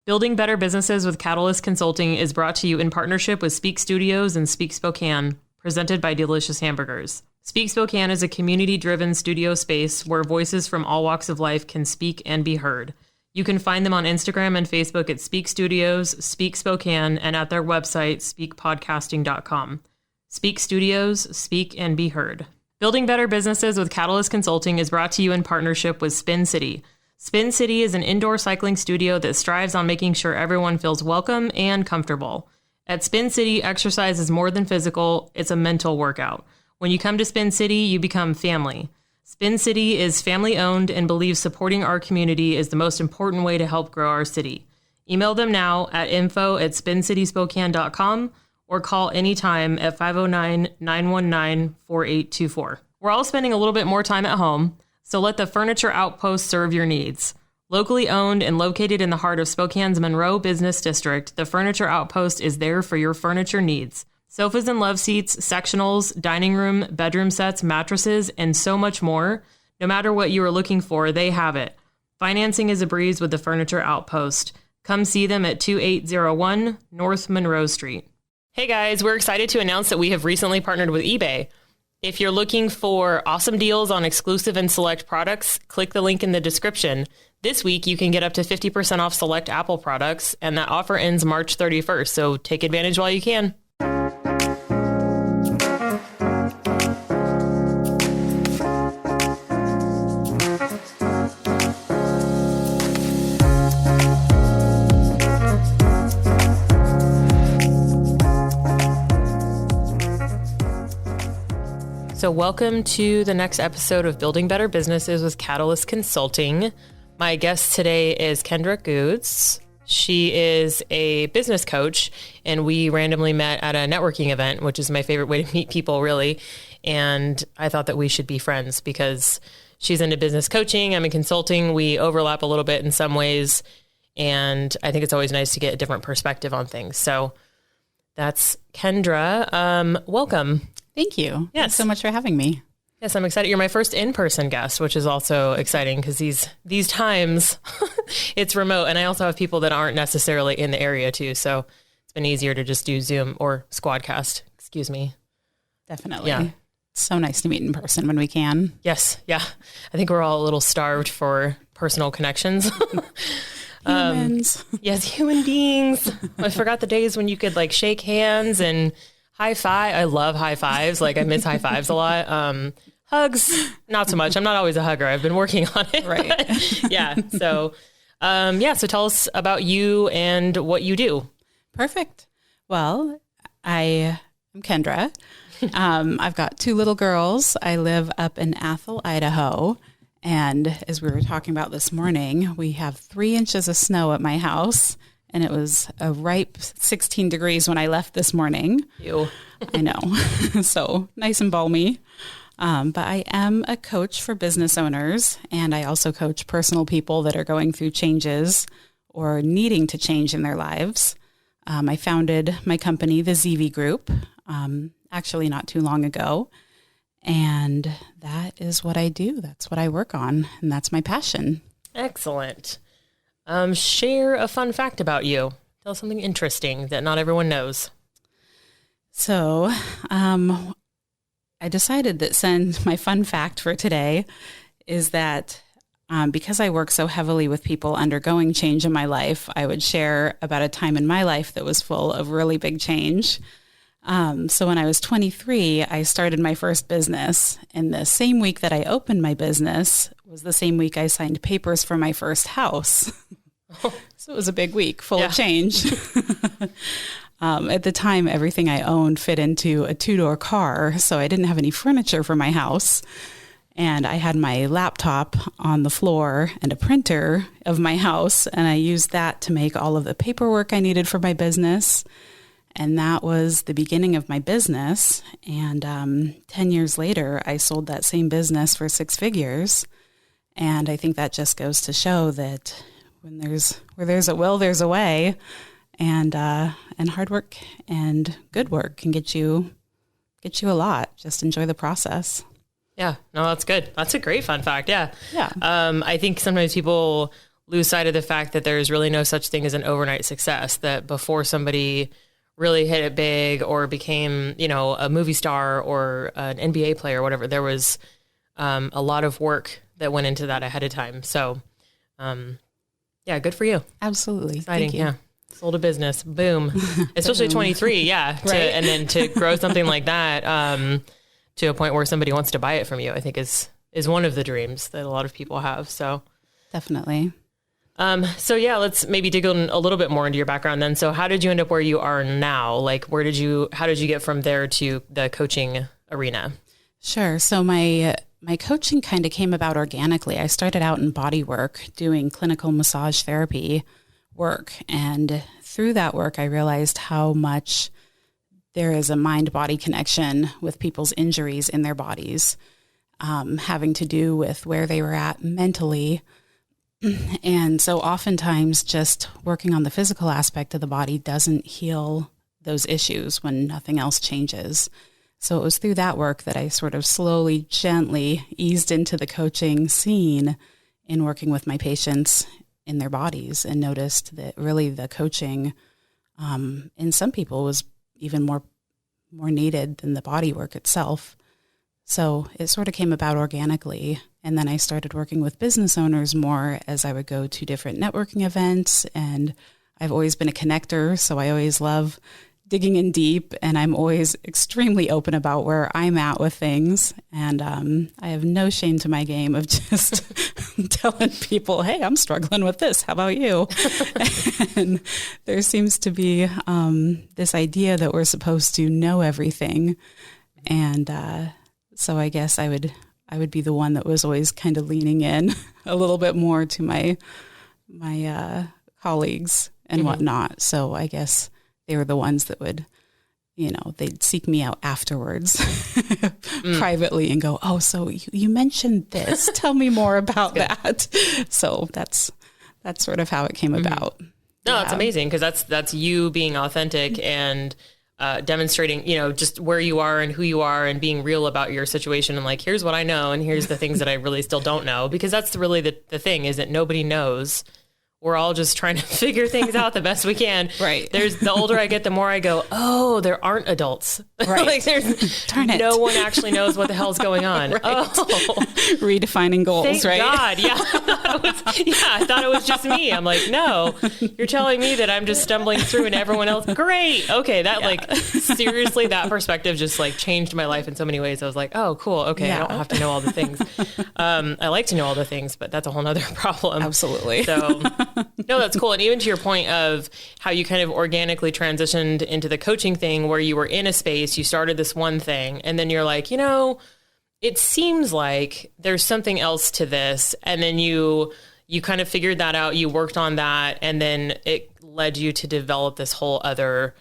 Building Better Businesses with Catalyst Consulting is brought to you in partnership with Speak Studios and Speak Spokane, presented by Delicious Hamburgers. Speak Spokane is a community-driven studio space where voices from all walks of life can speak and be heard. You can find them on Instagram and Facebook at Speak Studios, Speak Spokane, and at their website, speakpodcasting.com. Speak Studios, speak and be heard. Building Better Businesses with Catalyst Consulting is brought to you in partnership with Spin City. Spin City is an indoor cycling studio that strives on making sure everyone feels welcome and comfortable. At Spin City, exercise is more than physical, it's a mental workout. When you come to Spin City, you become family. Spin City is family-owned and believes supporting our community is the most important way to help grow our city. Email them now at info@spincityspokane.com or call anytime at 509-919-4824. We're all spending a little bit more time at home, so let the Furniture Outpost serve your needs. Locally owned and located in the heart of Spokane's Monroe Business District, the Furniture Outpost is there for your furniture needs. Sofas and love seats, sectionals, dining room, bedroom sets, mattresses, and so much more. No matter what you are looking for, they have it. Financing is a breeze with the Furniture Outpost. Come see them at 2801 North Monroe Street. Hey guys, we're excited to announce that we have recently partnered with eBay. If you're looking for awesome deals on exclusive and select products, click the link in the description. This week, you can get up to 50% off select Apple products, and that offer ends March 31st, so take advantage while you can. So welcome to the next episode of Building Better Businesses with Catalyst Consulting. My guest today is Kendra Gudz. She is a business coach, and we randomly met at a networking event, which is my favorite way to meet people, really. And I thought that we should be friends because she's into business coaching. I'm in consulting. We overlap a little bit in some ways, and I think it's always nice to get a different perspective on things. So that's Kendra. Welcome. Thank you. Yes. Thanks so much for having me. Yes, I'm excited. You're my first in-person guest, which is also exciting because these times it's remote. And I also have people that aren't necessarily in the area too. So it's been easier to just do Zoom or Squadcast. Excuse me. Definitely. Yeah. It's so nice to meet in person when we can. Yes. Yeah. I think we're all a little starved for personal connections. Humans. Yes, human beings. I forgot the days when you could like shake hands and high five. I love high fives. Like I miss high fives a lot. Hugs, not so much. I'm not always a hugger. I've been working on it. Right. Yeah. So, so tell us about you and what you do. Perfect. Well, I am Kendra. I've got 2 little girls. I live up in Athol, Idaho. And as we were talking about this morning, we have 3 inches of snow at my house. And it was a ripe 16 degrees when I left this morning. Ew. I know. So nice and balmy. But I am a coach for business owners. And I also coach personal people that are going through changes or needing to change in their lives. I founded my company, the ZV Group, actually not too long ago. And that is what I do. That's what I work on. And that's my passion. Excellent. Share a fun fact about you. Tell us something interesting that not everyone knows. So, I decided that my fun fact for today is that because I work so heavily with people undergoing change in my life, I would share about a time in my life that was full of really big change. So when I was 23, I started my first business, and the same week that I opened my business was the same week I signed papers for my first house. So it was a big week full of change. At the time, everything I owned fit into a 2-door car, so I didn't have any furniture for my house. And I had my laptop on the floor and a printer of my house, and I used that to make all of the paperwork I needed for my business. And that was the beginning of my business. And 10 years later, I sold that same business for 6 figures. And I think that just goes to show that where there's a will, there's a way. And hard work and good work can get you a lot. Just enjoy the process. Yeah, no, that's good. That's a great fun fact. Yeah. Yeah. I think sometimes people lose sight of the fact that there's really no such thing as an overnight success, that before somebody really hit it big or became, a movie star or an NBA player or whatever, there was a lot of work that went into that ahead of time. So, good for you. Absolutely. Exciting. Thank you. Yeah. Sold a business. Boom. Especially 23. Yeah. Right. And then to grow something like that, to a point where somebody wants to buy it from you, I think is one of the dreams that a lot of people have. So definitely. Let's maybe dig in a little bit more into your background then. So how did you end up where you are now? Like, how did you get from there to the coaching arena? Sure. So my coaching kind of came about organically. I started out in bodywork doing clinical massage therapy work. And through that work, I realized how much there is a mind-body connection with people's injuries in their bodies, having to do with where they were at mentally. And so oftentimes just working on the physical aspect of the body doesn't heal those issues when nothing else changes. So it was through that work that I sort of slowly, gently eased into the coaching scene in working with my patients in their bodies, and noticed that really the coaching in some people was even more needed than the body work itself. So it sort of came about organically. And then I started working with business owners more as I would go to different networking events. And I've always been a connector, so I always love digging in deep, and I'm always extremely open about where I'm at with things. And I have no shame to my game of just telling people, hey, I'm struggling with this. How about you? And there seems to be this idea that we're supposed to know everything. And so I guess I would be the one that was always kind of leaning in a little bit more to my colleagues and whatnot. So I guess they were the ones that would, they'd seek me out afterwards privately and go, oh, so you mentioned this. Tell me more about that. So that's sort of how it came about. No, it's amazing, because that's you being authentic and demonstrating, just where you are and who you are, and being real about your situation, and like, here's what I know, and here's the things that I really still don't know, because that's really the thing, is that nobody knows. We're all just trying to figure things out the best we can. Right. The older I get, the more I go, oh, there aren't adults. Right. Like no one actually knows what the hell's going on. Right. Oh, redefining goals. Thank right. God. Yeah. I thought it was just me. I'm like, no, you're telling me that I'm just stumbling through and everyone else. Great. Okay. That seriously, that perspective just changed my life in so many ways. I was like, oh, cool. Okay. I don't have to know all the things. I like to know all the things, but that's a whole nother problem. Absolutely. So no, that's cool. And even to your point of how you kind of organically transitioned into the coaching thing, where you were in a space, you started this one thing, and then you're like, it seems like there's something else to this. And then you kind of figured that out, you worked on that, and then it led you to develop this whole other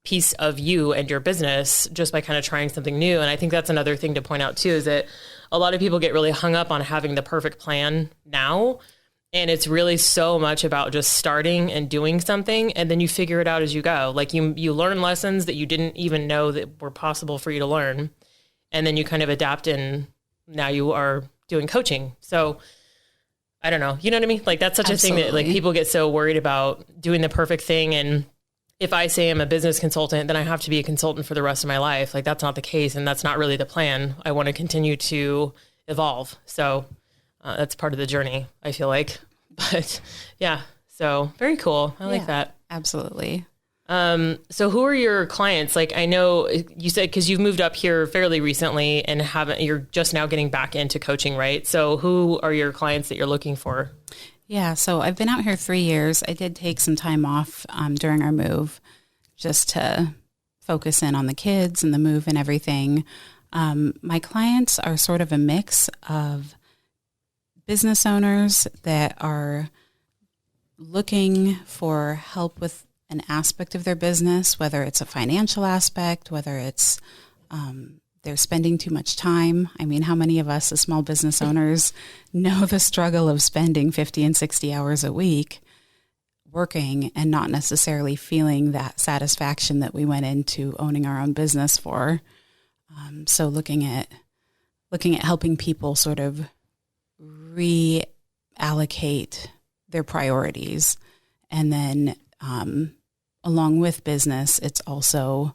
piece of you and your business just by kind of trying something new. And I think that's another thing to point out too, is that a lot of people get really hung up on having the perfect plan now. And it's really so much about just starting and doing something, and then you figure it out as you go. Like you learn lessons that you didn't even know that were possible for you to learn. And then you kind of adapt, and now you are doing coaching. So I don't know. You know what I mean? Like, that's such Absolutely. A thing that people get so worried about doing the perfect thing. And if I say I'm a business consultant, then I have to be a consultant for the rest of my life. Like, that's not the case. And that's not really the plan. I want to continue to evolve. So that's part of the journey, I feel like. But yeah, so very cool. I like that. Absolutely. So who are your clients? Like, I know you said, because you've moved up here fairly recently and you're just now getting back into coaching, right? So who are your clients that you're looking for? Yeah. So I've been out here 3 years. I did take some time off during our move just to focus in on the kids and the move and everything. My clients are sort of a mix of business owners that are looking for help with an aspect of their business, whether it's a financial aspect, whether it's they're spending too much time. I mean, how many of us as small business owners know the struggle of spending 50 and 60 hours a week working and not necessarily feeling that satisfaction that we went into owning our own business for? So looking at helping people sort of reallocate their priorities. And then along with business, it's also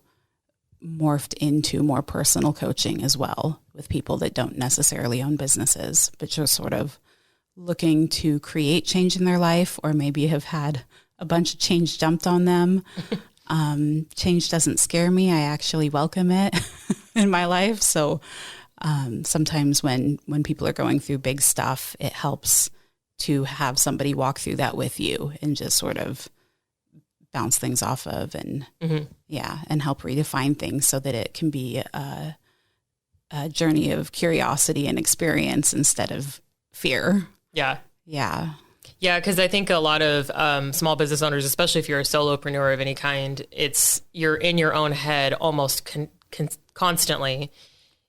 morphed into more personal coaching as well with people that don't necessarily own businesses, but just sort of looking to create change in their life, or maybe have had a bunch of change dumped on them. Change doesn't scare me. I actually welcome it in my life. So sometimes when people are going through big stuff, it helps to have somebody walk through that with you and just sort of bounce things off of and and help redefine things so that it can be a journey of curiosity and experience instead of fear. Yeah. Yeah. Yeah, because I think a lot of small business owners, especially if you're a solopreneur of any kind, you're in your own head almost constantly.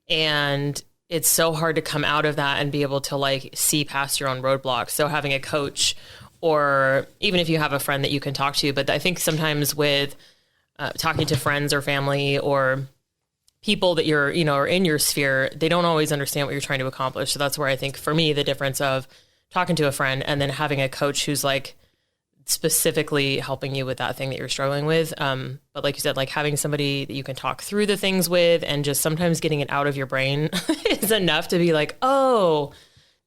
And it's so hard to come out of that and be able to like see past your own roadblocks. So having a coach, or even if you have a friend that you can talk to, but I think sometimes with talking to friends or family or people that you're, are in your sphere, they don't always understand what you're trying to accomplish. So that's where I think for me, the difference of talking to a friend and then having a coach who's like specifically helping you with that thing that you're struggling with. But like you said, like having somebody that you can talk through the things with, and just sometimes getting it out of your brain is enough to be like, oh,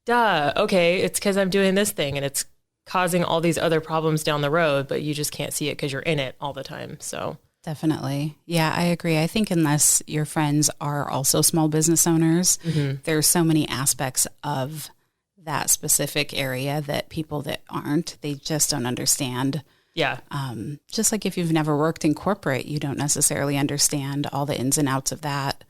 duh. Okay. It's because I'm doing this thing and it's causing all these other problems down the road, but you just can't see it because you're in it all the time. So definitely. Yeah, I agree. I think unless your friends are also small business owners, there's so many aspects of that specific area that people that aren't, they just don't understand. Yeah. Just like if you've never worked in corporate, you don't necessarily understand all the ins and outs of that.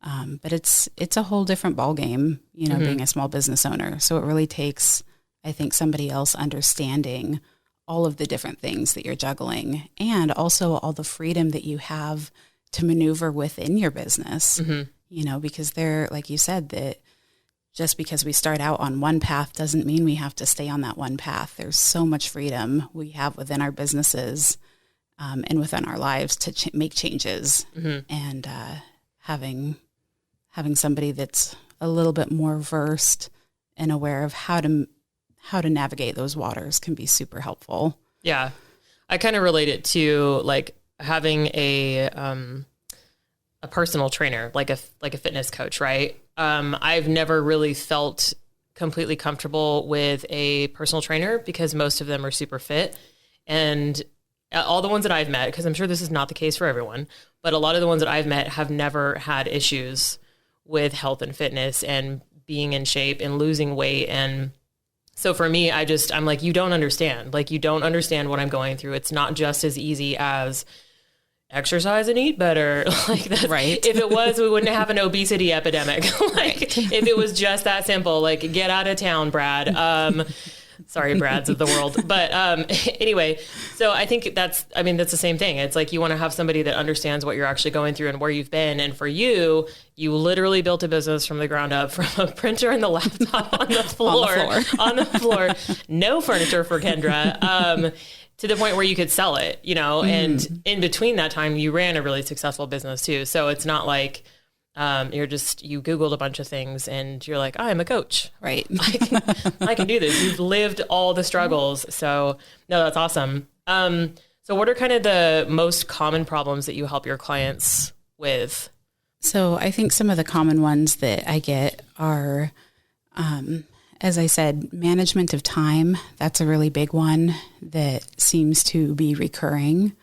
But it's a whole different ballgame, being a small business owner. So it really takes, I think, somebody else understanding all of the different things that you're juggling, and also all the freedom that you have to maneuver within your business, because they're, like you said, that just because we start out on one path doesn't mean we have to stay on that one path. There's so much freedom we have within our businesses and within our lives to make changes. And having somebody that's a little bit more versed and aware of how to navigate those waters can be super helpful. Yeah. I kind of relate it to like having a personal trainer, like a fitness coach, right? I've never really felt completely comfortable with a personal trainer because most of them are super fit, and all the ones that I've met, because I'm sure this is not the case for everyone, but a lot of the ones that I've met have never had issues with health and fitness and being in shape and losing weight. And so for me, I'm like, you don't understand. Like, you don't understand what I'm going through. It's not just as easy as exercise and eat better. Like that. Right. If it was, we wouldn't have an obesity epidemic. Like if it was just that simple, like get out of town, Brad. Sorry, Brads of the world. But anyway, so I think that's the same thing. It's like you want to have somebody that understands what you're actually going through and where you've been. And for you literally built a business from the ground up, from a printer and the laptop on the floor, no furniture for Kendra, to the point where you could sell it, and in between that time, you ran a really successful business too. So it's not like you Googled a bunch of things and you're like, I'm a coach, right? I can do this. You've lived all the struggles. So no, that's awesome. So what are kind of the most common problems that you help your clients with? So I think some of the common ones that I get are, as I said, management of time. That's a really big one that seems to be recurring.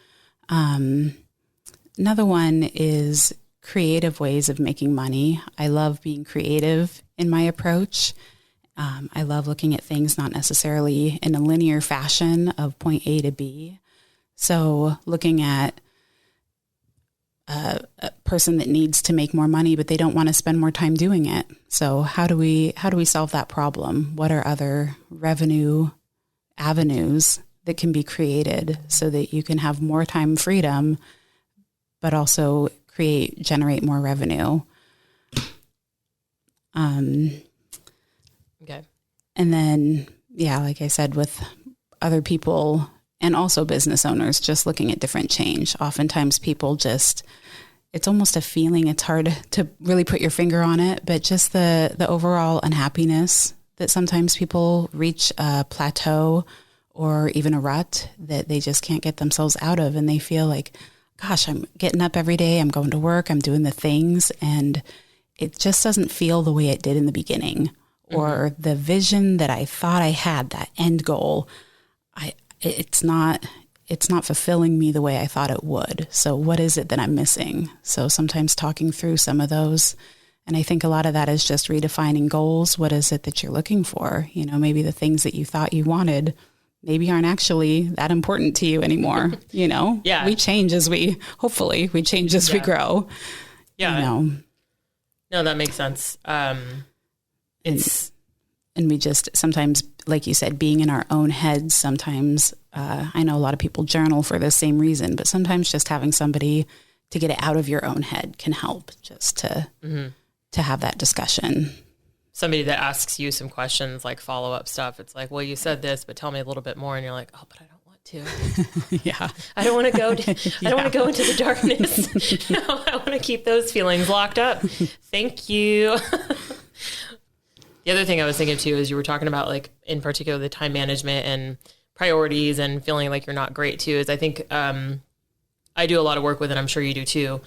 Another one is creative ways of making money. I love being creative in my approach. I love looking at things not necessarily in a linear fashion of point A to B. So looking at a person that needs to make more money, but they don't want to spend more time doing it. So how do we solve that problem? What are other revenue avenues that can be created so that you can have more time freedom, but also generate more revenue? Okay. And then, like I said, with other people and also business owners, just looking at different change. Oftentimes people it's almost a feeling. It's hard to really put your finger on it, but just the overall unhappiness that sometimes people reach a plateau or even a rut that they just can't get themselves out of. And they feel like, gosh, I'm getting up every day, I'm going to work, I'm doing the things, and it just doesn't feel the way it did in the beginning, or the vision that I thought I had, that end goal, it's not fulfilling me the way I thought it would. So what is it that I'm missing? So sometimes talking through some of those, and I think a lot of that is just redefining goals. What is it that you're looking for? You know, maybe the things that you thought you wanted maybe aren't actually that important to you anymore. You know, we change as we change as we grow. Yeah. You know? No, that makes sense. And we just sometimes, like you said, being in our own heads, sometimes, I know a lot of people journal for the same reason, but sometimes just having somebody to get it out of your own head can help, just to have that discussion. Somebody that asks you some questions, like follow-up stuff. It's like, well, you said this, but tell me a little bit more. And you're like, oh, but I don't want to. Yeah. I don't want to go. I don't want to go into the darkness. No, I want to keep those feelings locked up. Thank you. The other thing I was thinking too is you were talking about, like, in particular, the time management and priorities and feeling like you're not great too, is I think I do a lot of work with, and I'm sure you do too,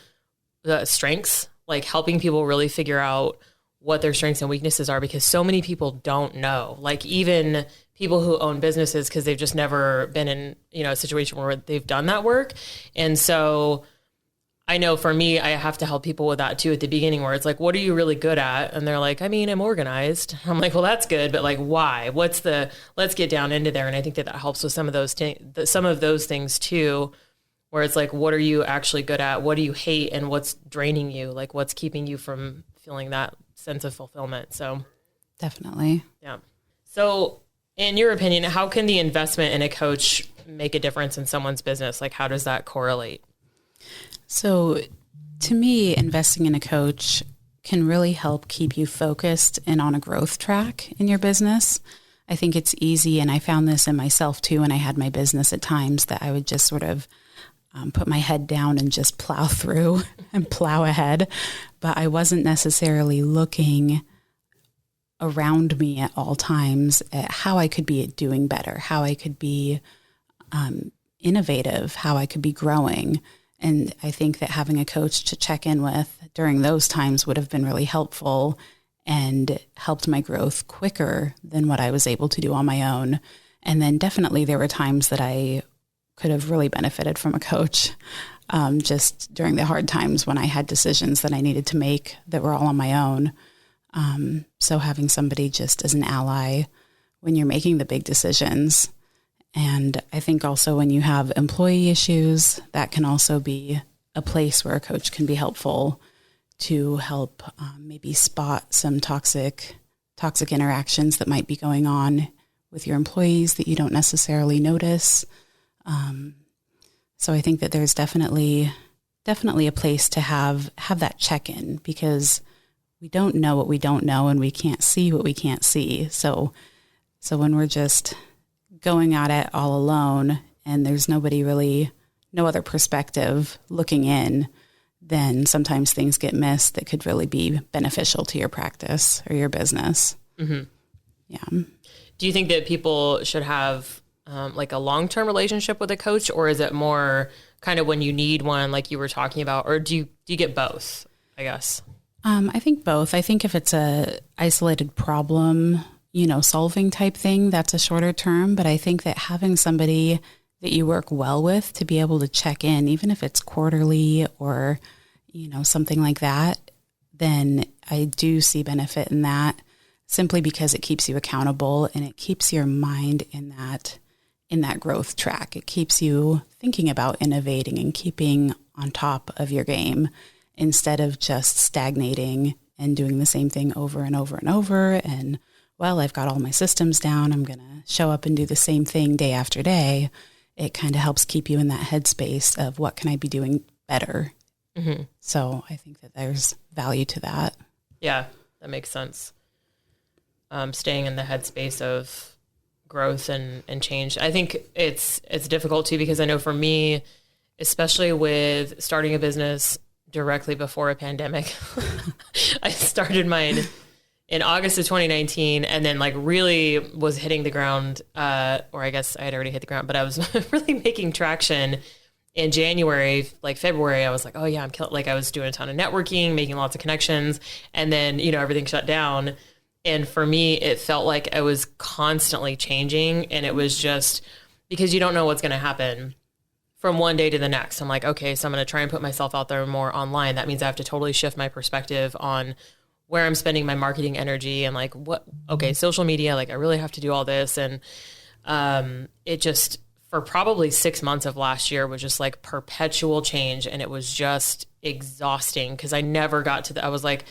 the strengths, like helping people really figure out what their strengths and weaknesses are, because so many people don't know, like even people who own businesses, because they've just never been in, you know, a situation where they've done that work. And so I know for me, I have to help people with that too at the beginning, where it's like, what are you really good at? And they're like, I mean, I'm organized. I'm like, well, that's good. But like, why? Let's get down into there. And I think that helps with some of those things too, where it's like, what are you actually good at? What do you hate? And what's draining you? Like, what's keeping you from feeling that sense of fulfillment? So definitely. Yeah. So in your opinion, how can the investment in a coach make a difference in someone's business? Like, how does that correlate? So to me, investing in a coach can really help keep you focused and on a growth track in your business. I think it's easy, and I found this in myself too when I had my business at times, that I would just sort of put my head down and just plow through and plow ahead. But I wasn't necessarily looking around me at all times at how I could be doing better, how I could be innovative, how I could be growing. And I think that having a coach to check in with during those times would have been really helpful and helped my growth quicker than what I was able to do on my own. And then definitely there were times that I could have really benefited from a coach, just during the hard times when I had decisions that I needed to make that were all on my own. So having somebody just as an ally when you're making the big decisions. And I think also when you have employee issues, that can also be a place where a coach can be helpful to help maybe spot some toxic interactions that might be going on with your employees that you don't necessarily notice. So I think that there's definitely a place to have that check-in, because we don't know what we don't know and we can't see what we can't see. So when we're just going at it all alone and there's nobody really, no other perspective looking in, then sometimes things get missed that could really be beneficial to your practice or your business. Mm-hmm. Yeah. Do you think that people should have like a long-term relationship with a coach, or is it more kind of when you need one, like you were talking about, or do you get both, I guess? I think both. I think if it's a isolated problem, solving type thing, that's a shorter term. But I think that having somebody that you work well with to be able to check in, even if it's quarterly or, something like that, then I do see benefit in that, simply because it keeps you accountable and it keeps your mind in that growth track. It keeps you thinking about innovating and keeping on top of your game instead of just stagnating and doing the same thing over and over and over. And, well, I've got all my systems down, I'm going to show up and do the same thing day after day. It kind of helps keep you in that headspace of what can I be doing better? Mm-hmm. So I think that there's value to that. Yeah, that makes sense. Staying in the headspace of growth and change. I think it's difficult too, because I know for me, especially with starting a business directly before a pandemic, I started mine, in August of 2019, and then like really was hitting the ground, or I guess I had already hit the ground, but I was really making traction in January, like February. I was like, oh yeah, I'm killing, like I was doing a ton of networking, making lots of connections, and then, you know, everything shut down. And for me, it felt like I was constantly changing, and it was just because you don't know what's going to happen from one day to the next. I'm like, okay, so I'm going to try and put myself out there more online. That means I have to totally shift my perspective on where I'm spending my marketing energy and like social media, like I really have to do all this. And it just, for probably 6 months of last year was just like perpetual change. And it was just exhausting because I never got to I was like,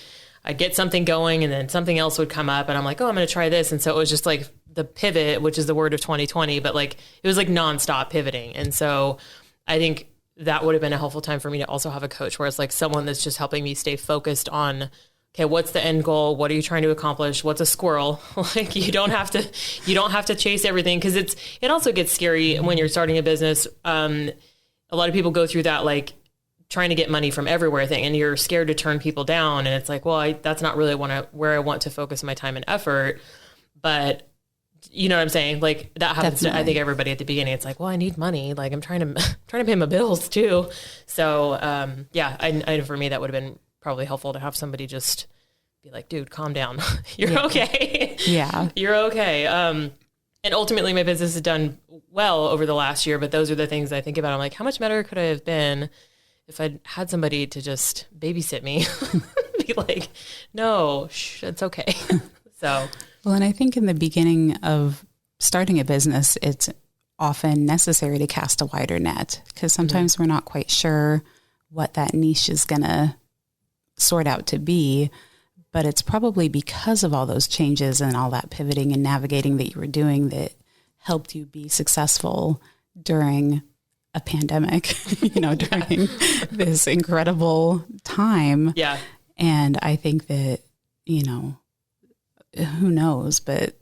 I'd get something going and then something else would come up and I'm like, oh, I'm going to try this. And so it was just like the pivot, which is the word of 2020, but like, it was like nonstop pivoting. And so I think that would have been a helpful time for me to also have a coach where it's like someone that's just helping me stay focused on, okay, what's the end goal? What are you trying to accomplish? What's a squirrel? Like you don't have to chase everything because it also gets scary when you're starting a business. A lot of people go through that, like trying to get money from everywhere thing, and you're scared to turn people down. And it's like, well, that's not really where I want to focus my time and effort. But you know what I'm saying? Like that happens to, I think, everybody at the beginning. It's like, well, I need money. Like I'm trying to pay my bills too. So I for me, that would have been probably helpful to have somebody just be like, dude, calm down. You're okay. Yeah. You're okay. And ultimately my business has done well over the last year, but those are the things I think about. I'm like, how much better could I have been if I'd had somebody to just babysit me? Be like, no, it's okay. So. Well, and I think in the beginning of starting a business, it's often necessary to cast a wider net because sometimes we're not quite sure what that niche is going to sort out to be, but it's probably because of all those changes and all that pivoting and navigating that you were doing that helped you be successful during a pandemic, during this incredible time. Yeah. And I think that, who knows, but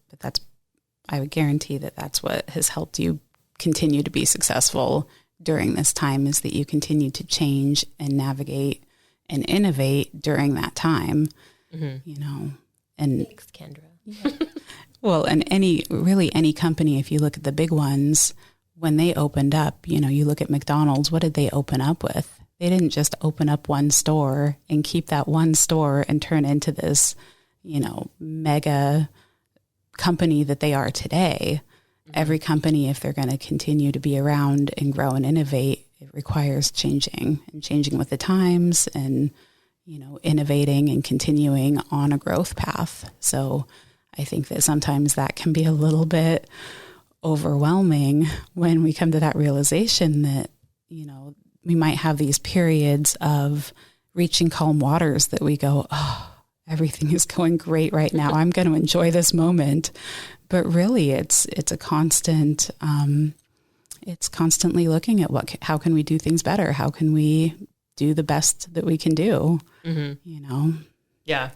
I would guarantee that that's what has helped you continue to be successful during this time is that you continue to change and navigate and innovate during that time, and thanks, Kendra. Well, and any company, if you look at the big ones, when they opened up, you look at McDonald's, what did they open up with? They didn't just open up one store and keep that one store and turn into this, mega company that they are today. Mm-hmm. Every company, if they're going to continue to be around and grow and innovate, it requires changing with the times and, innovating and continuing on a growth path. So I think that sometimes that can be a little bit overwhelming when we come to that realization that, we might have these periods of reaching calm waters that we go, oh, everything is going great right now. I'm going to enjoy this moment. But really it's a constant, it's constantly looking at how can we do things better? How can we do the best that we can do? Mm-hmm. Yeah.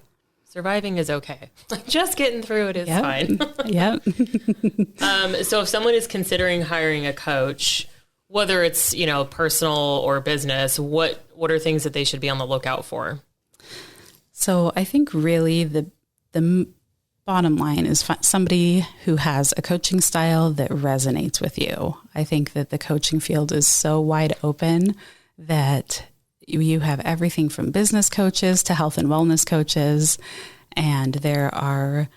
Surviving is okay. Just getting through it is fine. Yep. So if someone is considering hiring a coach, whether it's, personal or business, what are things that they should be on the lookout for? So I think really the bottom line is somebody who has a coaching style that resonates with you. I think that the coaching field is so wide open that you have everything from business coaches to health and wellness coaches. And there are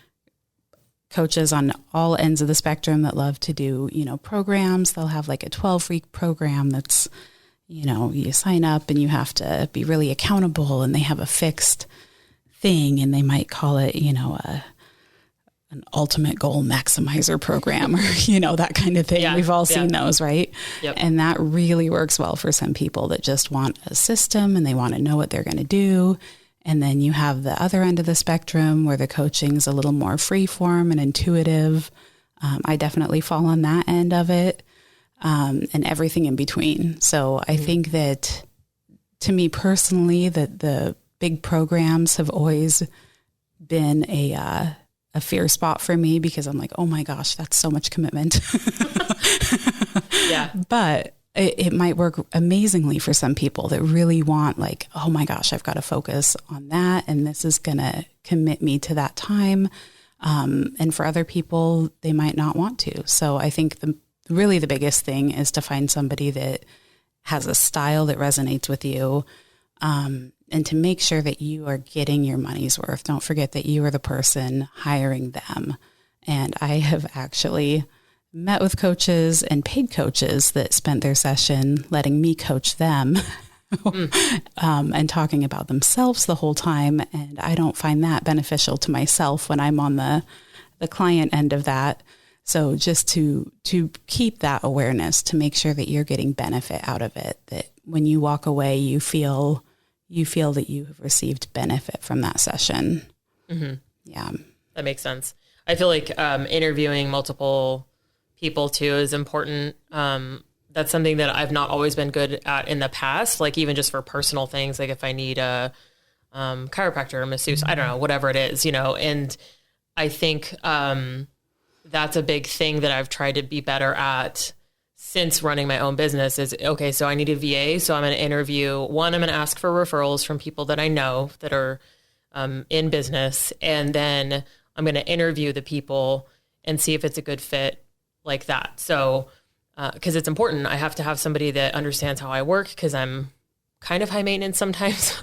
coaches on all ends of the spectrum that love to do, programs. They'll have like a 12-week program that's, you sign up and you have to be really accountable and they have a fixed thing and they might call it, an ultimate goal maximizer program or, that kind of thing. Yeah, we've all seen those, right? Yep. And that really works well for some people that just want a system and they want to know what they're going to do. And then you have the other end of the spectrum where the coaching is a little more free form and intuitive. I definitely fall on that end of it, and everything in between. So I think that to me personally, that the big programs have always been a fear spot for me because I'm like, oh my gosh, that's so much commitment. Yeah. But it might work amazingly for some people that really want like, oh my gosh, I've got to focus on that. And this is going to commit me to that time. And for other people, they might not want to. So I think really the biggest thing is to find somebody that has a style that resonates with you, and to make sure that you are getting your money's worth. Don't forget that you are the person hiring them. And I have actually met with coaches and paid coaches that spent their session letting me coach them and talking about themselves the whole time. And I don't find that beneficial to myself when I'm on the client end of that. So just to keep that awareness, to make sure that you're getting benefit out of it, that when you walk away, you feel that you have received benefit from that session. Mm-hmm. Yeah. That makes sense. I feel like interviewing multiple people too is important. That's something that I've not always been good at in the past, like even just for personal things, like if I need a chiropractor or masseuse, I don't know, whatever it is, and I think that's a big thing that I've tried to be better at since running my own business is, okay, so I need a VA. So I'm going to interview one, I'm going to ask for referrals from people that I know that are in business. And then I'm going to interview the people and see if it's a good fit like that. So, cause it's important. I have to have somebody that understands how I work, cause I'm kind of high maintenance sometimes.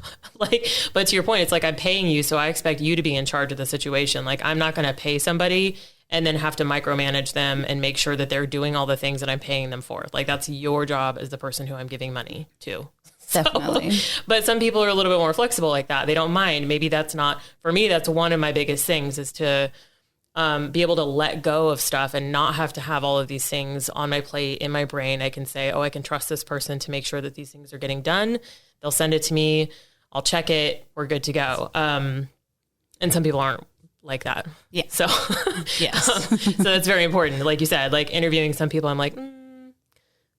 But to your point, it's like, I'm paying you, so I expect you to be in charge of the situation. Like, I'm not going to pay somebody and then have to micromanage them and make sure that they're doing all the things that I'm paying them for. Like, that's your job as the person who I'm giving money to. Definitely. But some people are a little bit more flexible like that. They don't mind. Maybe that's not, for me, that's one of my biggest things is to be able to let go of stuff and not have to have all of these things on my plate, in my brain. I can say, oh, I can trust this person to make sure that these things are getting done. They'll send it to me. I'll check it. We're good to go. And some people aren't like that. Yeah. So, yes. So that's very important. Like you said, like interviewing some people, I'm like,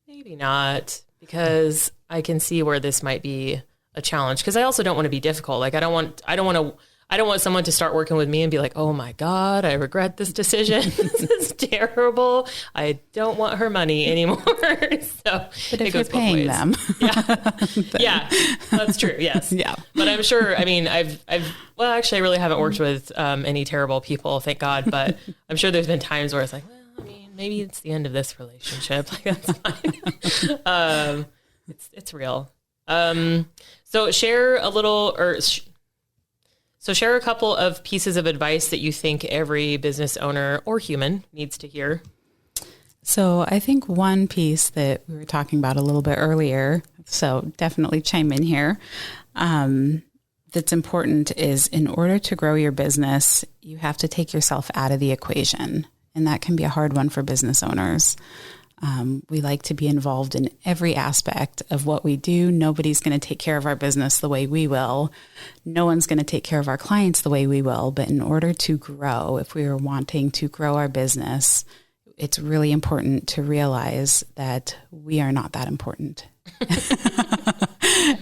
maybe not, because I can see where this might be a challenge. Cause I also don't want to be difficult. Like, I don't want someone to start working with me and be like, oh my God, I regret this decision. This is terrible. I don't want her money anymore. So but if you're paying them. Yeah. Yeah, that's true. Yes. Yeah. But I'm sure, I mean, well, actually I really haven't worked with any terrible people, thank God. But I'm sure there's been times where it's like, well, I mean, maybe it's the end of this relationship. Like, that's fine. It's real. So share a little, So share a couple of pieces of advice that you think every business owner or human needs to hear. So I think one piece that we were talking about a little bit earlier, so definitely chime in here, that's important is in order to grow your business, you have to take yourself out of the equation. And that can be a hard one for business owners. We like to be involved in every aspect of what we do. Nobody's going to take care of our business the way we will. No one's going to take care of our clients the way we will. But in order to grow, if we are wanting to grow our business, it's really important to realize that we are not that important.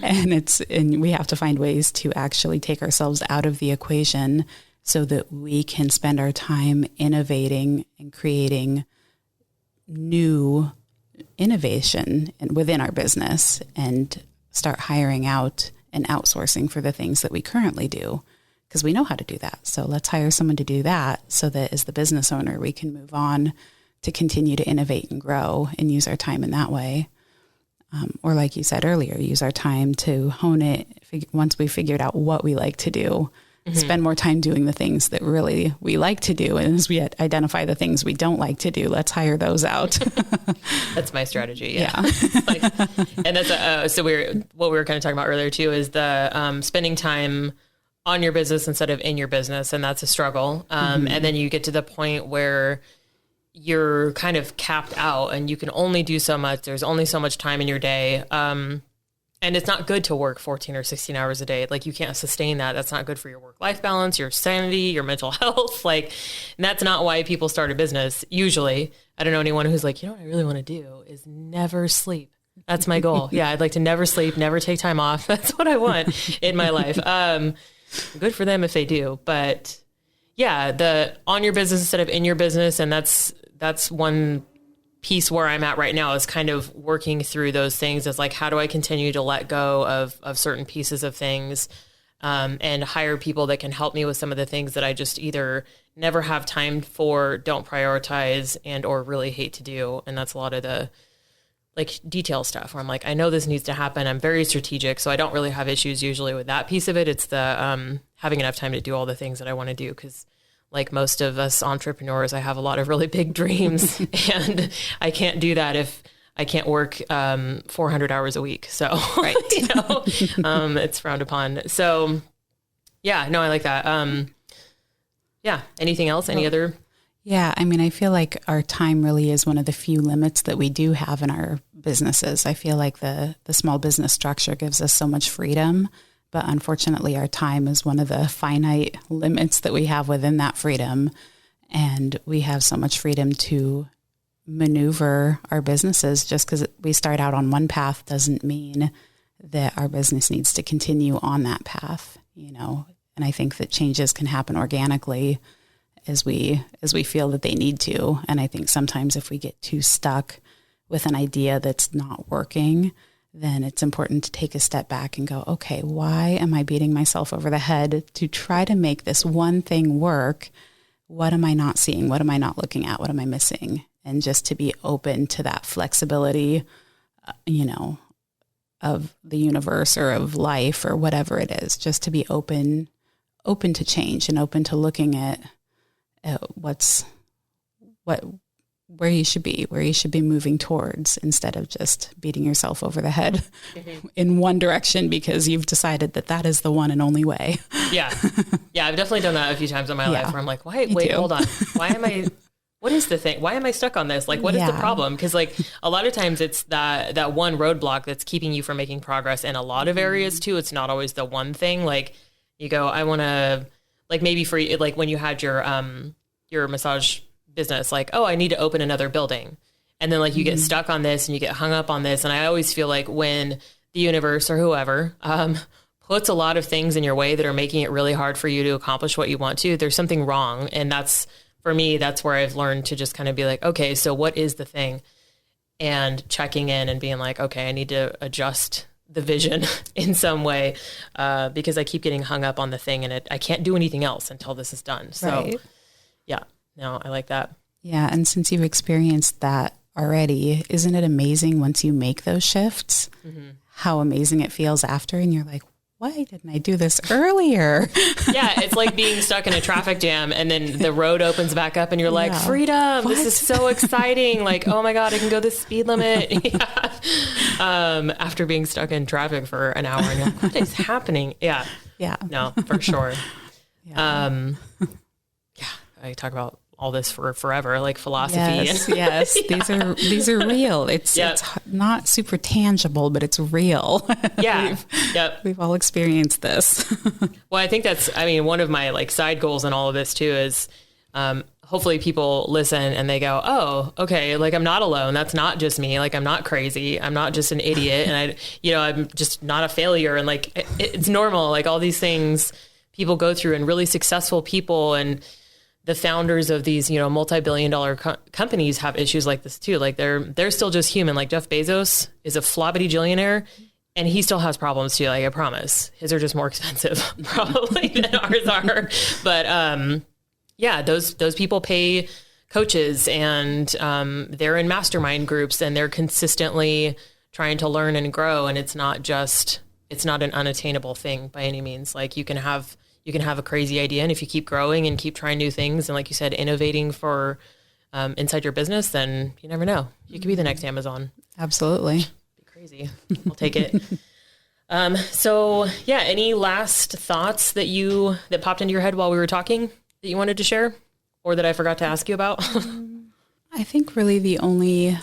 and we have to find ways to actually take ourselves out of the equation so that we can spend our time innovating and creating new innovation within our business and start hiring out and outsourcing for the things that we currently do, because we know how to do that. So let's hire someone to do that so that as the business owner, we can move on to continue to innovate and grow and use our time in that way. Or like you said earlier, use our time to hone it. Once we figured out what we like to do, spend more time doing the things that really we like to do. And as we identify the things we don't like to do, let's hire those out. That's my strategy. Yeah. And that's what we were kind of talking about earlier too, is the spending time on your business instead of in your business. And that's a struggle. And then you get to the point where you're kind of capped out and you can only do so much. There's only so much time in your day. And it's not good to work 14 or 16 hours a day. Like, you can't sustain that. That's not good for your work-life balance, your sanity, your mental health. Like, and that's not why people start a business. Usually, I don't know anyone who's like, you know what I really want to do is never sleep. That's my goal. Yeah, I'd like to never sleep, never take time off. That's what I want in my life. Good for them if they do. But yeah, the on your business instead of in your business. And that's one piece where I'm at right now is kind of working through those things as like, how do I continue to let go of certain pieces of things, and hire people that can help me with some of the things that I just either never have time for, don't prioritize, and or really hate to do. And that's a lot of the like detail stuff where I'm like, I know this needs to happen. I'm very strategic, so I don't really have issues usually with that piece of it. It's the having enough time to do all the things that I want to do, because like most of us entrepreneurs, I have a lot of really big dreams and I can't do that if I can't work 400 hours a week. So, right. It's frowned upon. So yeah, no, I like that. Yeah. Anything else? Any other? Yeah. I mean, I feel like our time really is one of the few limits that we do have in our businesses. I feel like the small business structure gives us so much freedom, but unfortunately our time is one of the finite limits that we have within that freedom. And we have so much freedom to maneuver our businesses. Just because we start out on one path doesn't mean that our business needs to continue on that path, and I think that changes can happen organically as we feel that they need to. And I think sometimes if we get too stuck with an idea that's not working, then it's important to take a step back and go, okay, why am I beating myself over the head to try to make this one thing work? What am I not seeing? What am I not looking at? What am I missing? And just to be open to that flexibility, of the universe or of life or whatever it is, just to be open to change and open to looking at where you should be moving towards, instead of just beating yourself over the head in one direction because you've decided that is the one and only way. Yeah. Yeah. I've definitely done that a few times in my life where I'm like, wait, hold on. What is the thing? Why am I stuck on this? Like, what is the problem? Because like a lot of times it's that one roadblock that's keeping you from making progress in a lot of areas too. It's not always the one thing. Like you go, I want to, like maybe for like when you had your massage business, like, oh, I need to open another building. And then like you get stuck on this and you get hung up on this. And I always feel like when the universe or whoever puts a lot of things in your way that are making it really hard for you to accomplish what you want to, there's something wrong. And for me, that's where I've learned to just kind of be like, okay, so what is the thing? And checking in and being like, okay, I need to adjust the vision in some way, because I keep getting hung up on the thing and I can't do anything else until this is done. So yeah, no, I like that. Yeah. And since you've experienced that already, isn't it amazing once you make those shifts, how amazing it feels after? And you're like, why didn't I do this earlier? Yeah, it's like being stuck in a traffic jam and then the road opens back up and you're like, freedom, this is so exciting. Like, oh my God, I can go the speed limit. After being stuck in traffic for an hour and you're like, what is happening? Yeah. Yeah. No, for sure. I talk about all this for forever, like philosophy. Yes. These are real. It's not super tangible, but it's real. Yeah. We've all experienced this. Well, I think that's, one of my like side goals in all of this too is, hopefully people listen and they go, oh, okay. Like I'm not alone. That's not just me. Like I'm not crazy. I'm not just an idiot. And I'm just not a failure. And like, it's normal. Like all these things people go through, and really successful people and the founders of these, multi-billion-dollar companies have issues like this too. Like they're still just human. Like Jeff Bezos is a flobbity-jillionaire and he still has problems too. Like I promise, his are just more expensive probably than ours are. But those people pay coaches and they're in mastermind groups and they're consistently trying to learn and grow. And it's not an unattainable thing by any means. Like you can have a crazy idea, and if you keep growing and keep trying new things and like you said, innovating for inside your business, then you never know. You could be the next Amazon. Absolutely. Be crazy. I'll take it. So yeah, any last thoughts that popped into your head while we were talking that you wanted to share or that I forgot to ask you about? I think really the only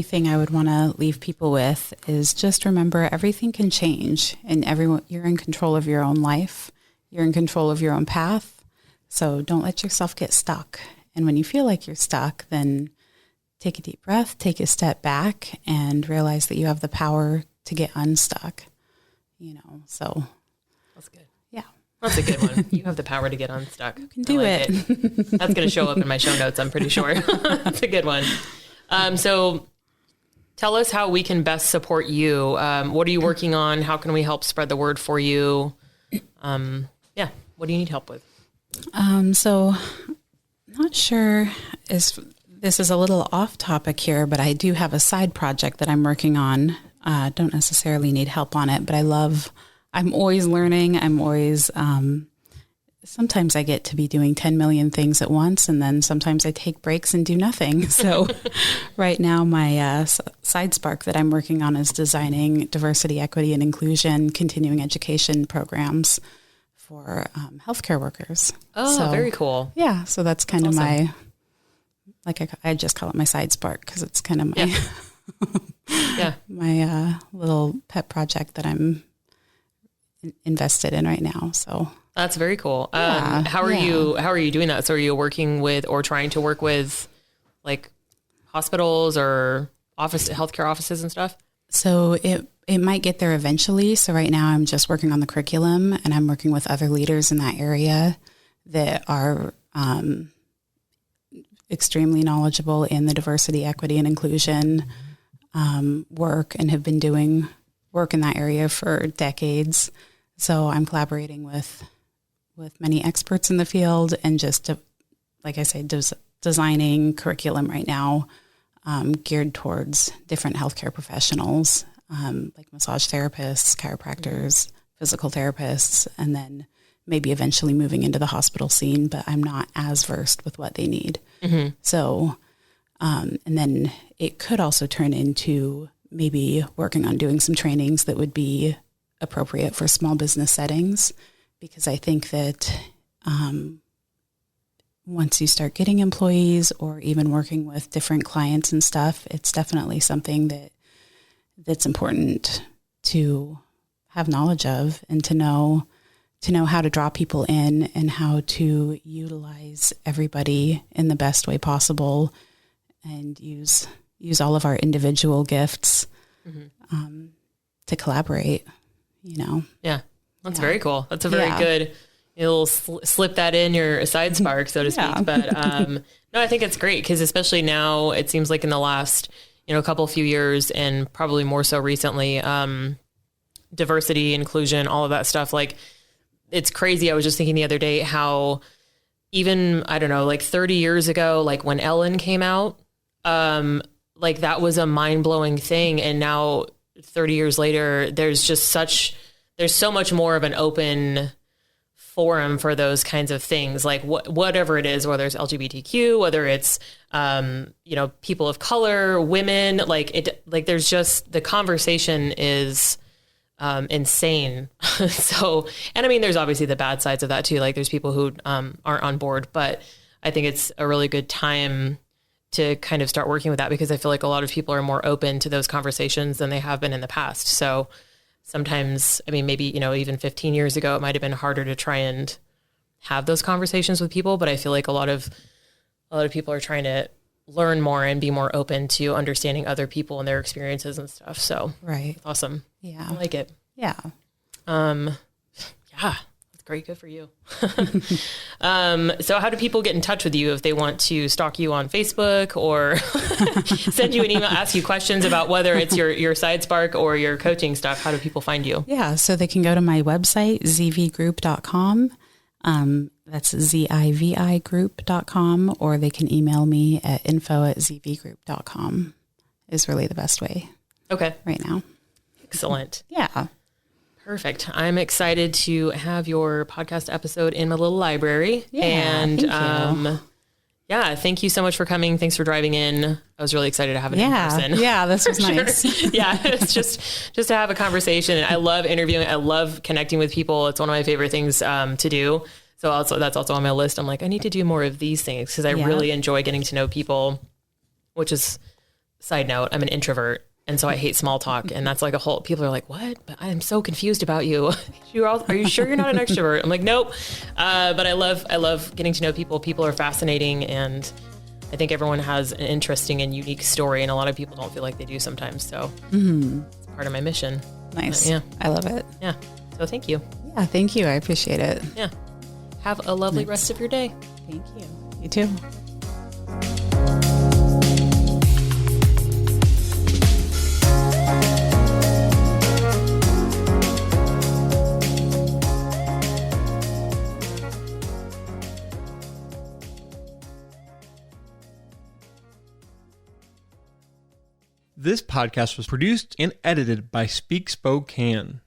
thing I would want to leave people with is just remember everything can change, and you're in control of your own life. You're in control of your own path. So don't let yourself get stuck. And when you feel like you're stuck, then take a deep breath, take a step back, and realize that you have the power to get unstuck. So that's good. Yeah. That's a good one. You have the power to get unstuck. You can do it. That's going to show up in my show notes, I'm pretty sure. That's a good one. So tell us how we can best support you. What are you working on? How can we help spread the word for you? What do you need help with? So not sure if this is a little off topic here, but I do have a side project that I'm working on. Don't necessarily need help on it, but I'm always learning. I'm always, sometimes I get to be doing 10 million things at once, and then sometimes I take breaks and do nothing. So right now my side spark that I'm working on is designing diversity, equity, and inclusion continuing education programs for healthcare workers. Oh, so, very cool. Yeah. So that's kind of awesome. I just call it my side spark because it's kind of my, my little pet project that I'm invested in right now. So that's very cool. How are you doing that? So are you working with or trying to work with like hospitals or healthcare offices and stuff? So it might get there eventually. So right now I'm just working on the curriculum, and I'm working with other leaders in that area that are extremely knowledgeable in the diversity, equity, and inclusion work, and have been doing work in that area for decades. So I'm collaborating with many experts in the field, and just, like I say, designing curriculum right now geared towards different healthcare professionals, like massage therapists, chiropractors, physical therapists, and then maybe eventually moving into the hospital scene, but I'm not as versed with what they need. Mm-hmm. So, and then it could also turn into maybe working on doing some trainings that would be appropriate for small business settings, because I think that once you start getting employees or even working with different clients and stuff, it's definitely something that's important to have knowledge of, and to know how to draw people in and how to utilize everybody in the best way possible, and use all of our individual gifts to collaborate, Yeah, that's very cool. That's a very good, you'll slip that in your side spark, so to speak. But no, I think it's great, because especially now, it seems like in the last, few years, and probably more so recently, diversity, inclusion, all of that stuff, like, it's crazy. I was just thinking the other day how even, I don't know, like 30 years ago, like when Ellen came out, like that was a mind blowing thing. And now 30 years later, there's so much more of an open forum for those kinds of things. Like whatever it is, whether it's LGBTQ, whether it's, people of color, women, there's just, the conversation is insane. So, and I mean, there's obviously the bad sides of that too. Like there's people who aren't on board, but I think it's a really good time to kind of start working with that, because I feel like a lot of people are more open to those conversations than they have been in the past. So sometimes, I mean, maybe, even 15 years ago, it might've been harder to try and have those conversations with people, but I feel like a lot of people are trying to learn more and be more open to understanding other people and their experiences and stuff. So right. Awesome. Yeah. I like it. Yeah. That's great. Good for you. So how do people get in touch with you if they want to stalk you on Facebook or send you an email, ask you questions about whether it's your side spark or your coaching stuff? How do people find you? Yeah. So they can go to my website, zvgroup.com. That's zivigroup.com, or they can email me at info@zvgroup.com is really the best way. Okay. Right now. Excellent. Yeah. Perfect. I'm excited to have your podcast episode in my little library. Yeah, and thank you. Thank you so much for coming. Thanks for driving in. I was really excited to have it in person. Yeah, this was nice. Yeah, it's just to have a conversation. I love interviewing. I love connecting with people. It's one of my favorite things to do. So that's also on my list. I'm like, I need to do more of these things, because I really enjoy getting to know people, which is, side note, I'm an introvert. And so I hate small talk. And that's like people are like, what? But I'm so confused about you. Are you sure you're not an extrovert? I'm like, nope. But I love getting to know people. People are fascinating. And I think everyone has an interesting and unique story. And a lot of people don't feel like they do sometimes. So it's part of my mission. Nice. But, yeah. I love it. Yeah. So thank you. Yeah. Thank you. I appreciate it. Yeah. Have a lovely rest of your day. Thank you. You too. This podcast was produced and edited by Speak Spokane.